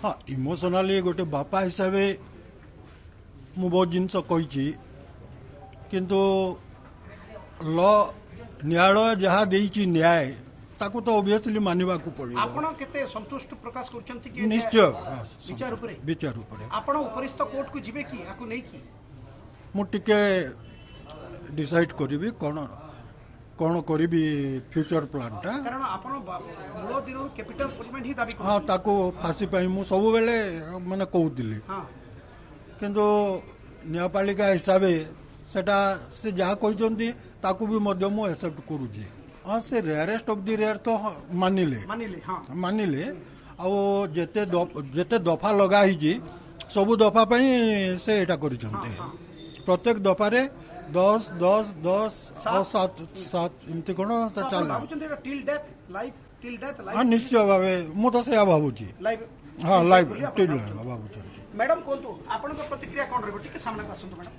हाँ इमोशनाली गोटे बापा हिसाब से मु बहुत जिनस कही किंतु लॉ न्यायालय जहाँ देइछि न्याय ताकू तो ऑब्वियसली मानिबा को पड़िबो। आपण केते संतुष्ट प्रकाश करछंती कि निश्चय विचार उपरे विचार उपरे आपण उपरिस्थ कोर्ट को जिबे कि आकु नै कि मु टिके डिसाइड करिबी कोन कोन करिबी फ्यूचर प्लान टा कारण आपण मूल दिन कैपिटल पनिशमेंट ही दाबी हाँ ताकू फांसी पाई मु सब बेले माने कहूतिली हां किंतु न्यायपालिका हिसाब सेटा से जहाँ कहते ताकू भी मध्य मु एक्सेप्ट करूची। हाँ से रेयरेस्ट ऑफ द रेयर तो मानिले मानिले आउ जेते दफा लगा ही सबु दफा पई से एटा करिसंते प्रत्येक दफारे 10 10 10 और 7 7 इमती कोन चला टिल डेथ लाइफ हाँ निश्चय भावे मु तो से भाबुची लाइफ हाँ लाइफ टिल भाबुची। मैडम कोंतु आपण प्रतिक्रिया कोन रहबो ठीक सामने आसंतु मैडम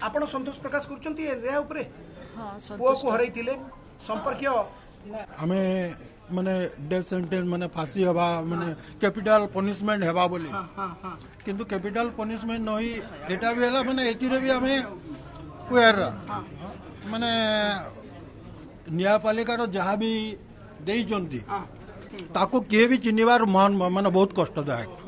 आपण संतोष प्रकाश करछंती रे ऊपर हाँ पुओ को हरैतिले संपर्कीय आमे माने डेथ सेंटेंस माने फांसी हवा माने कैपिटल पनिशमेंट हेबा बोली किंतु कैपिटल पनिशमेंट नही एटा भी हला माने एतिरे भी आमे क्वेर माने न्यायपालिका रो जहाँ भी देइचंती ताको किए भी चिन्हिबार मान माने बहुत कष्टदायक।